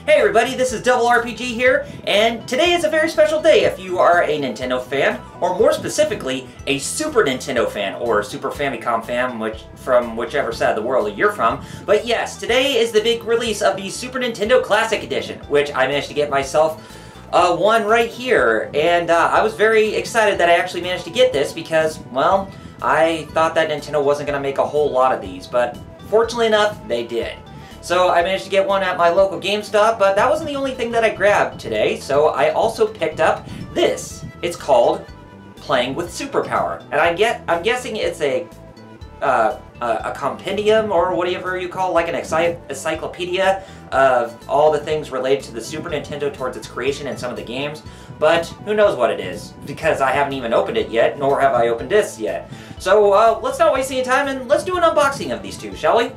Hey everybody, this is Double RPG here, and today is a very special day if you are a Nintendo fan, or more specifically, a Super Nintendo fan, or Super Famicom fan, from whichever side of the world you're from. But yes, today is the big release of the Super Nintendo Classic Edition, which I managed to get myself one right here, and I was very excited that I actually managed to get this because, well, I thought that Nintendo wasn't going to make a whole lot of these, but fortunately enough, they did. So I managed to get one at my local GameStop, but that wasn't the only thing that I grabbed today, so I also picked up this. It's called Playing with Superpower, and I'm guessing it's a compendium, or whatever you call, like an encyclopedia of all the things related to the Super Nintendo towards its creation and some of the games, but who knows what it is, because I haven't even opened it yet, nor have I opened this yet. So let's not waste any time, and let's do an unboxing of these two, shall we?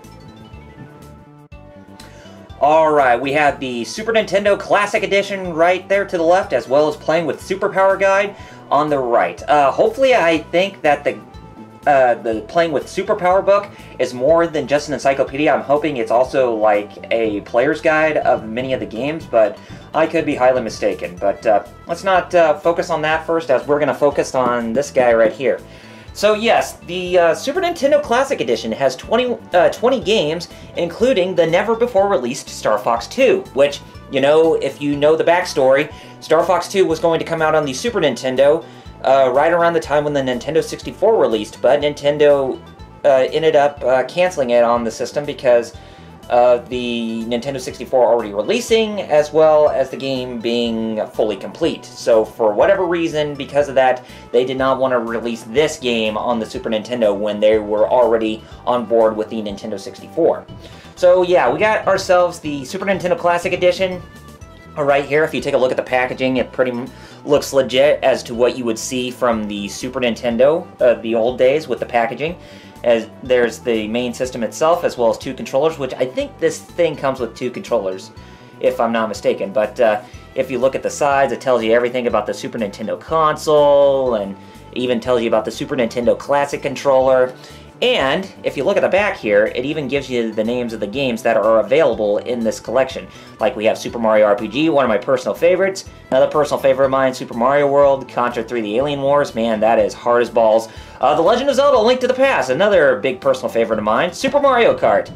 Alright, we have the Super Nintendo Classic Edition right there to the left, as well as Playing with Superpower Guide on the right. Hopefully I think that the Playing with Superpower book is more than just an encyclopedia. I'm hoping it's also like a player's guide of many of the games, but I could be highly mistaken. But let's not focus on that first, as we're going to focus on this guy right here. So yes, the Super Nintendo Classic Edition has 20 games, including the never-before-released Star Fox 2, which, you know, if you know the backstory, Star Fox 2 was going to come out on the Super Nintendo right around the time when the Nintendo 64 released, but Nintendo ended up canceling it on the system because of the Nintendo 64 already releasing, as well as the game being fully complete. So for whatever reason, because of that, they did not want to release this game on the Super Nintendo when they were already on board with the Nintendo 64. So yeah, we got ourselves the Super Nintendo Classic Edition right here. If you take a look at the packaging, it pretty looks legit as to what you would see from the Super Nintendo, the old days with the packaging. As there's the main system itself, as well as two controllers, which I think this thing comes with two controllers, if I'm not mistaken. But if you look at the sides, it tells you everything about the Super Nintendo console, and even tells you about the Super Nintendo Classic controller. And if you look at the back here, it even gives you the names of the games that are available in this collection. Like we have Super Mario RPG, one of my personal favorites. Another personal favorite of mine, Super Mario World, Contra 3 The Alien Wars, man, that is hard as balls. The Legend of Zelda, A Link to the Past, another big personal favorite of mine. Super Mario Kart,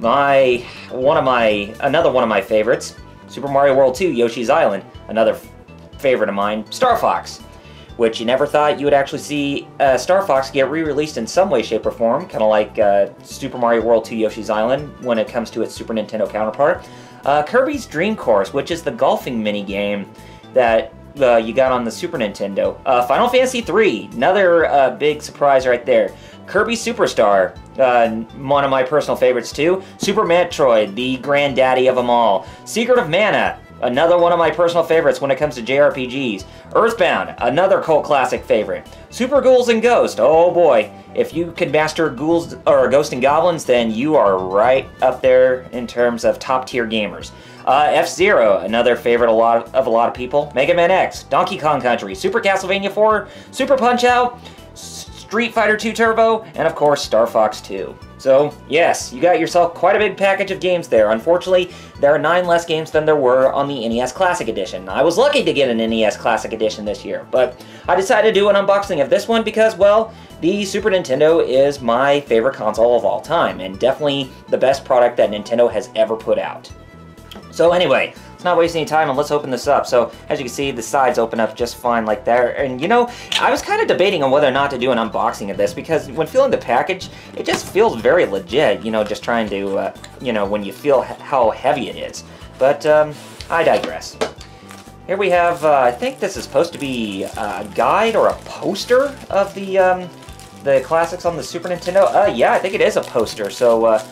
another one of my favorites. Super Mario World 2, Yoshi's Island, another favorite of mine. Star Fox, which you never thought you would actually see Star Fox get re-released in some way, shape, or form, kind of like Super Mario World 2 Yoshi's Island when it comes to its Super Nintendo counterpart. Kirby's Dream Course, which is the golfing minigame that you got on the Super Nintendo. Final Fantasy III, another big surprise right there. Kirby Superstar, one of my personal favorites too. Super Metroid, the granddaddy of them all. Secret of Mana, another one of my personal favorites when it comes to JRPGs. Earthbound, another cult classic favorite. Super Ghouls and Ghosts, oh boy. If you can master Ghouls or Ghosts and Goblins, then you are right up there in terms of top tier gamers. F-Zero, another favorite of a lot of people. Mega Man X, Donkey Kong Country, Super Castlevania 4, Super Punch-Out, Street Fighter 2 Turbo, and of course Star Fox 2. So yes, you got yourself quite a big package of games there. Unfortunately, there are 9 less games than there were on the NES Classic Edition. I was lucky to get an NES Classic Edition this year, but I decided to do an unboxing of this one because, well, the Super Nintendo is my favorite console of all time, and definitely the best product that Nintendo has ever put out. So anyway, let's not waste any time and let's open this up. So as you can see, the sides open up just fine like that. And you know, I was kind of debating on whether or not to do an unboxing of this because when feeling the package, it just feels very legit, you know, just trying to, you know, when you feel how heavy it is. But I digress. Here we have, I think this is supposed to be a guide or a poster of the classics on the Super Nintendo. Yeah, I think it is a poster. So let's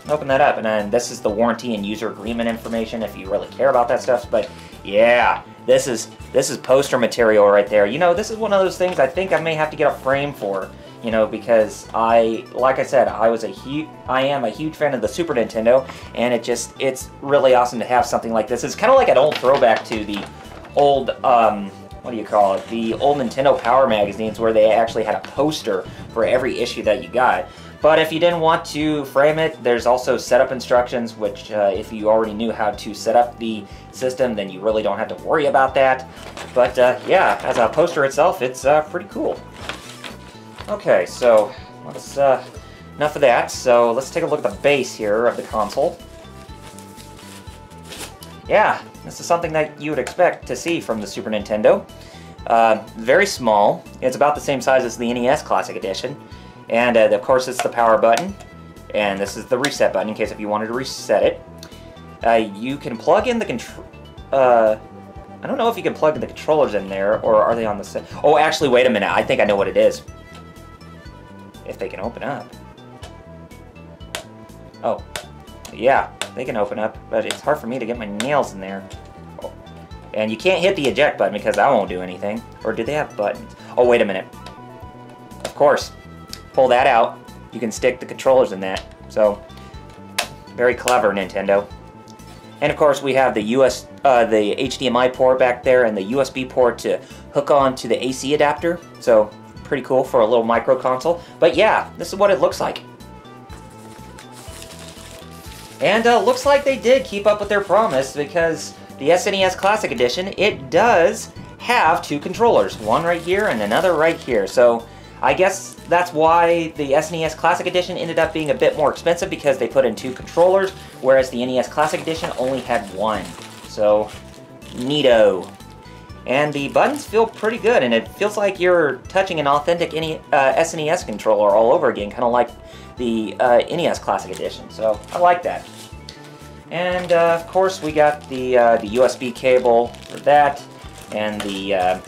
open that up, and then this is the warranty and user agreement information if you really care about that stuff. But yeah, this is poster material right there. You know, this is one of those things I think I may have to get a frame for. You know, because like I said, I am a huge fan of the Super Nintendo, and it's really awesome to have something like this. It's kind of like an old throwback to the old what do you call it? The old Nintendo Power magazines where they actually had a poster for every issue that you got. But if you didn't want to frame it, there's also setup instructions, which if you already knew how to set up the system, then you really don't have to worry about that. But yeah, as a poster itself, it's pretty cool. Okay, so let's, enough of that. So let's take a look at the base here of the console. Yeah, this is something that you would expect to see from the Super Nintendo. Very small. It's about the same size as the NES Classic Edition. And of course it's the power button. And this is the reset button in case if you wanted to reset it. You can plug in the I don't know if you can plug the controllers in there, or are they on the set? Oh, actually, wait a minute. I think I know what it is. If they can open up. Oh, yeah, they can open up, but it's hard for me to get my nails in there. Oh. And you can't hit the eject button because that won't do anything. Or do they have buttons? Oh, wait a minute. Of course. Pull that out. You can stick the controllers in that. So, very clever, Nintendo. And of course, we have the the HDMI port back there and the USB port to hook on to the AC adapter. So, pretty cool for a little micro console. But yeah, this is what it looks like. And looks like they did keep up with their promise, because the SNES Classic Edition, it does have two controllers. One right here and another right here. So I guess that's why the SNES Classic Edition ended up being a bit more expensive, because they put in two controllers, whereas the NES Classic Edition only had one. So, neato. And the buttons feel pretty good, and it feels like you're touching an authentic SNES controller all over again, kind of like the NES Classic Edition. So, I like that. And, of course, we got the USB cable for that, and the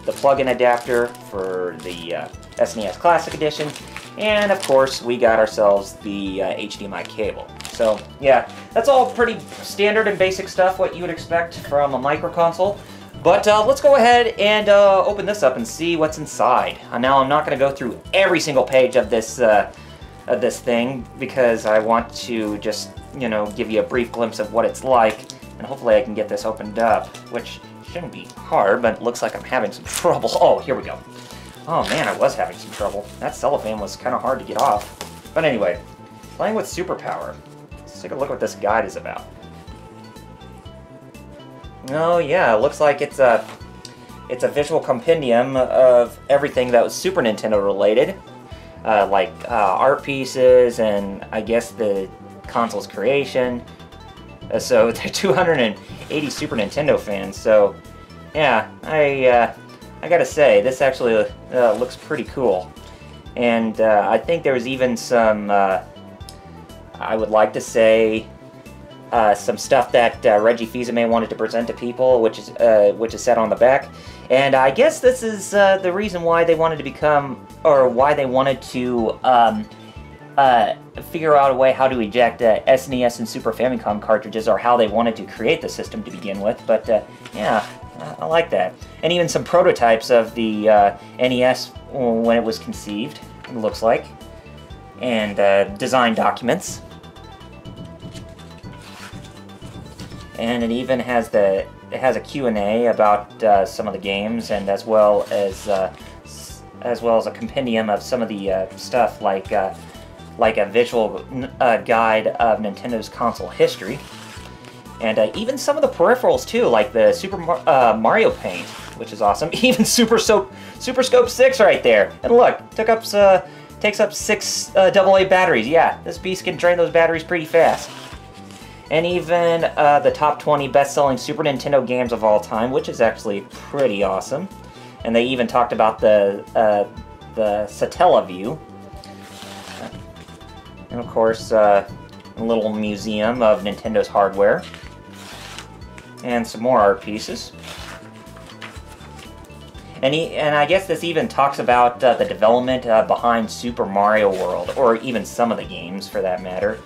plug-in adapter for the SNES Classic Edition, and of course we got ourselves the HDMI cable. So yeah, that's all pretty standard and basic stuff, what you would expect from a micro console. But let's go ahead and open this up and see what's inside. Now I'm not going to go through every single page of this thing, because I want to just, you know, give you a brief glimpse of what it's like, and hopefully I can get this opened up, which shouldn't be hard, but it looks like I'm having some trouble. Oh, here we go. Oh man, I was having some trouble. That cellophane was kind of hard to get off. But anyway, playing with Superpower. Let's take a look at what this guide is about. Oh yeah, it looks like it's a visual compendium of everything that was Super Nintendo related, like art pieces and I guess the console's creation. So they're 280 Super Nintendo fans. So yeah, I gotta say, this actually looks pretty cool. And I think there was even some, I would like to say, some stuff that Reggie Fils-Aimé wanted to present to people, which is set on the back. And I guess this is the reason why they wanted to become, or why they wanted to figure out a way how to eject SNES and Super Famicom cartridges, or how they wanted to create the system to begin with. But yeah, I like that. And even some prototypes of the NES when it was conceived, it looks like. And design documents. And it even has a Q&A about some of the games, and as well as a compendium of some of the stuff, like a visual guide of Nintendo's console history. And even some of the peripherals too, like the Super Mario Paint, which is awesome. Even Super Scope 6 right there. And look, takes up 6 AA batteries. Yeah, this beast can drain those batteries pretty fast. And even the top 20 best-selling Super Nintendo games of all time, which is actually pretty awesome. And they even talked about the Satellaview. And of course, a little museum of Nintendo's hardware. And some more art pieces. And I guess this even talks about the development behind Super Mario World, or even some of the games for that matter.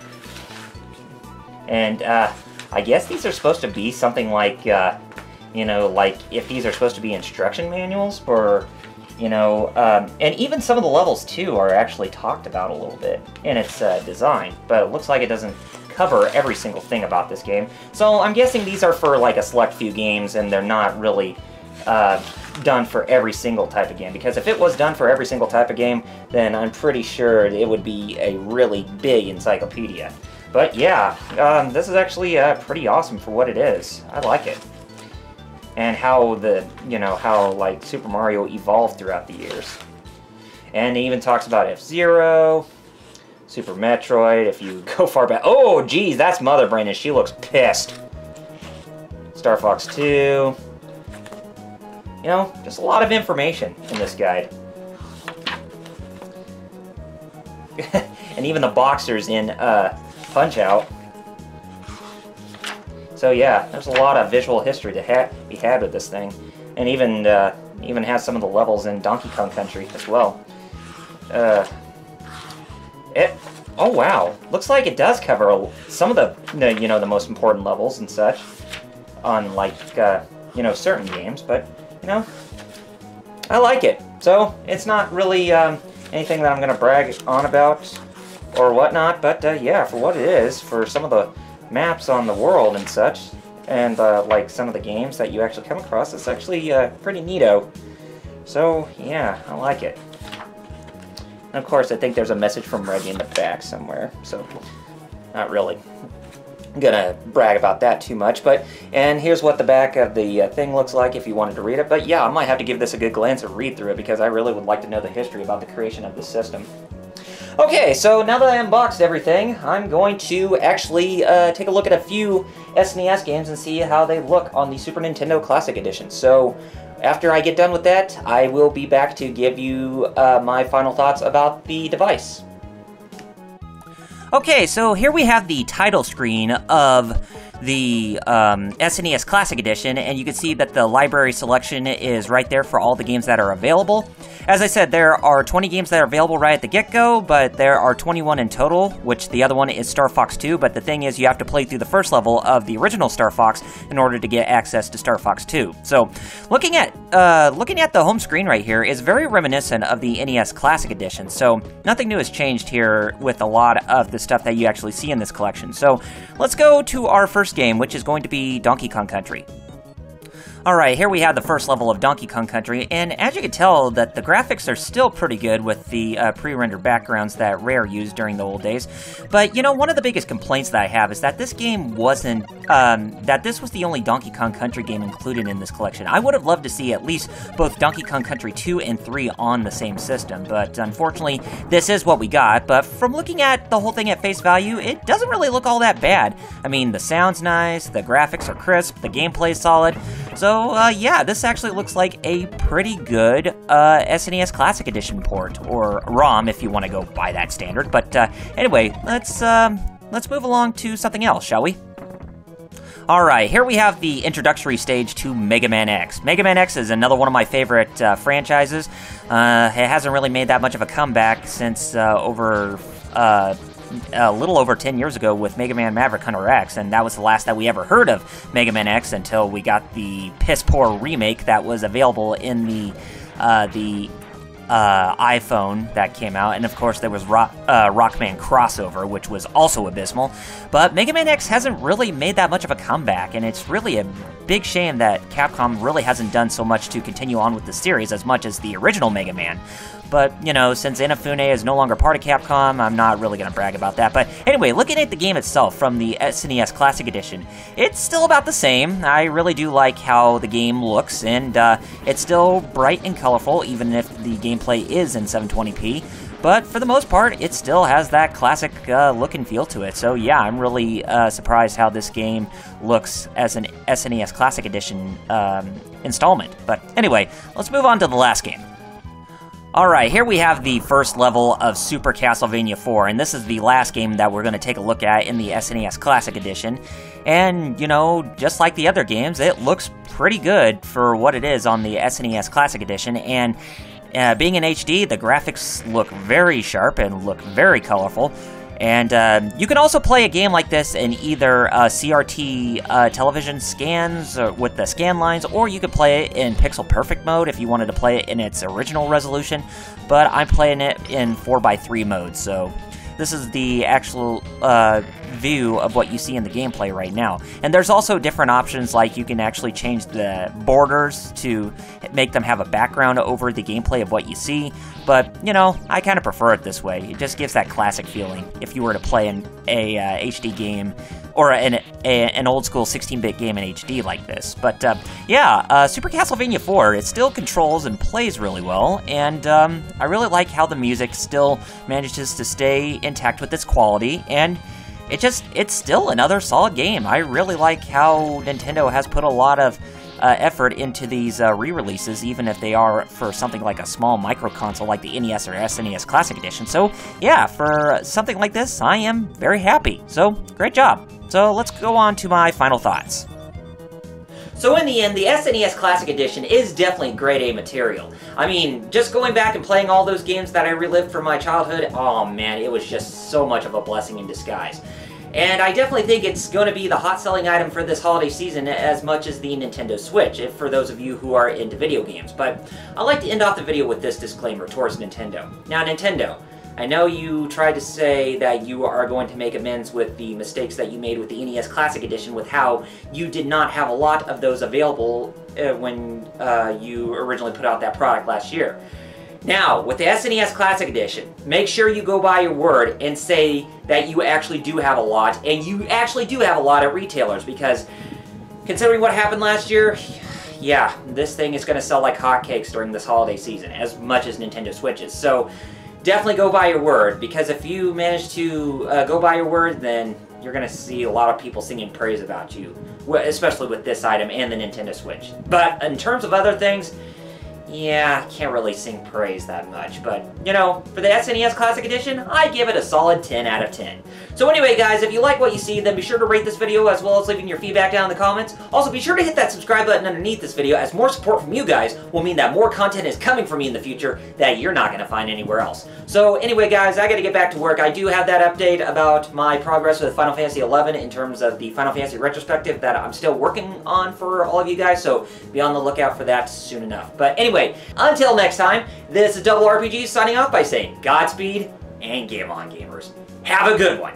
And I guess these are supposed to be something like, you know, like if these are supposed to be instruction manuals, or, you know, and even some of the levels too are actually talked about a little bit in its design, but it looks like it doesn't cover every single thing about this game. So I'm guessing these are for like a select few games, and they're not really done for every single type of game, because if it was done for every single type of game, then I'm pretty sure it would be a really big encyclopedia. But yeah, this is actually pretty awesome for what it is. I like it. And how how like Super Mario evolved throughout the years. And it even talks about F-Zero, Super Metroid, if you go far back. Oh, geez, that's Mother Brain, and she looks pissed. Star Fox 2. You know, just a lot of information in this guide. And even the boxers in Punch-Out! So yeah, there's a lot of visual history to be had with this thing. And even has some of the levels in Donkey Kong Country as well. Oh wow, looks like it does cover some of the the most important levels and such on like certain games, but I like it. So it's not really anything that I'm gonna brag on about or whatnot, but yeah, for what it is, for some of the maps on the world and such, and like some of the games that you actually come across, it's actually pretty neato. So yeah, I like it. And of course, I think there's a message from Reggie in the back somewhere, so not really gonna brag about that too much. And here's what the back of the thing looks like if you wanted to read it. But yeah, I might have to give this a good glance and read through it, because I really would like to know the history about the creation of the system. Okay, so now that I unboxed everything, I'm going to actually take a look at a few SNES games and see how they look on the Super Nintendo Classic Edition. So after I get done with that, I will be back to give you my final thoughts about the device. Okay, so here we have the title screen of the SNES Classic Edition, and you can see that the library selection is right there for all the games that are available. As I said, there are 20 games that are available right at the get-go, but there are 21 in total, which the other one is Star Fox 2, but the thing is you have to play through the first level of the original Star Fox in order to get access to Star Fox 2. So, looking at the home screen right here is very reminiscent of the NES Classic Edition, so nothing new has changed here with a lot of the stuff that you actually see in this collection. So, let's go to our first game, which is going to be Donkey Kong Country. Alright, here we have the first level of Donkey Kong Country, and as you can tell, that the graphics are still pretty good with the pre-rendered backgrounds that Rare used during the old days. But, one of the biggest complaints that I have is that this game wasn't, that this was the only Donkey Kong Country game included in this collection. I would have loved to see at least both Donkey Kong Country 2 and 3 on the same system, but unfortunately, this is what we got. But from looking at the whole thing at face value, it doesn't really look all that bad. I mean, the sound's nice, the graphics are crisp, the gameplay's solid. So, yeah, this actually looks like a pretty good SNES Classic Edition port, or ROM if you want to go by that standard. But anyway, let's move along to something else, shall we? Alright, here we have the introductory stage to Mega Man X. Mega Man X is another one of my favorite franchises. It hasn't really made that much of a comeback since a little over 10 years ago with Mega Man Maverick Hunter X, and that was the last that we ever heard of Mega Man X until we got the piss-poor remake that was available in the iPhone that came out, and of course there was Rockman Crossover, which was also abysmal. But Mega Man X hasn't really made that much of a comeback, and it's really a big shame that Capcom really hasn't done so much to continue on with the series as much as the original Mega Man. But, since Inafune is no longer part of Capcom, I'm not really going to brag about that. But anyway, looking at the game itself from the SNES Classic Edition, it's still about the same. I really do like how the game looks, and it's still bright and colorful, even if the gameplay is in 720p. But for the most part, it still has that classic look and feel to it. So yeah, I'm really surprised how this game looks as an SNES Classic Edition installment. But anyway, let's move on to the last game. Alright, here we have the first level of Super Castlevania 4, and this is the last game that we're going to take a look at in the SNES Classic Edition. And, just like the other games, it looks pretty good for what it is on the SNES Classic Edition, and being in HD, the graphics look very sharp and look very colorful. And you can also play a game like this in either CRT television scans with the scan lines, or you could play it in pixel perfect mode if you wanted to play it in its original resolution. But I'm playing it in 4:3 mode, so this is the actual view of what you see in the gameplay right now. And there's also different options, like you can actually change the borders to make them have a background over the gameplay of what you see. But, you know, I kind of prefer it this way. It just gives that classic feeling if you were to play a HD game or an old-school 16-bit game in HD like this. But, yeah, Super Castlevania 4, it still controls and plays really well, and I really like how the music still manages to stay intact with its quality, and it's still another solid game. I really like how Nintendo has put a lot of effort into these re-releases, even if they are for something like a small micro console like the NES or SNES Classic Edition. So, yeah, for something like this, I am very happy. So, great job. So, let's go on to my final thoughts. So in the end, the SNES Classic Edition is definitely grade A material. I mean, just going back and playing all those games that I relived from my childhood, oh man, it was just so much of a blessing in disguise. And I definitely think it's going to be the hot selling item for this holiday season as much as the Nintendo Switch, for those of you who are into video games. But I'd like to end off the video with this disclaimer towards Nintendo. Now Nintendo, I know you tried to say that you are going to make amends with the mistakes that you made with the NES Classic Edition, with how you did not have a lot of those available when you originally put out that product last year. Now, with the SNES Classic Edition, make sure you go by your word and say that you actually do have a lot, and you actually do have a lot at retailers, because considering what happened last year, yeah, this thing is going to sell like hotcakes during this holiday season, as much as Nintendo Switches. So, definitely go by your word, because if you manage to go by your word, then you're going to see a lot of people singing praise about you, especially with this item and the Nintendo Switch. But in terms of other things, yeah, can't really sing praise that much, but, you know, for the SNES Classic Edition, I give it a solid 10 out of 10. So anyway, guys, if you like what you see, then be sure to rate this video as well as leaving your feedback down in the comments. Also, be sure to hit that subscribe button underneath this video, as more support from you guys will mean that more content is coming from me in the future that you're not going to find anywhere else. So anyway, guys, I got to get back to work. I do have that update about my progress with Final Fantasy XI in terms of the Final Fantasy retrospective that I'm still working on for all of you guys, so be on the lookout for that soon enough. But anyway, until next time, this is RRPG signing off by saying Godspeed and Game On, gamers. Have a good one!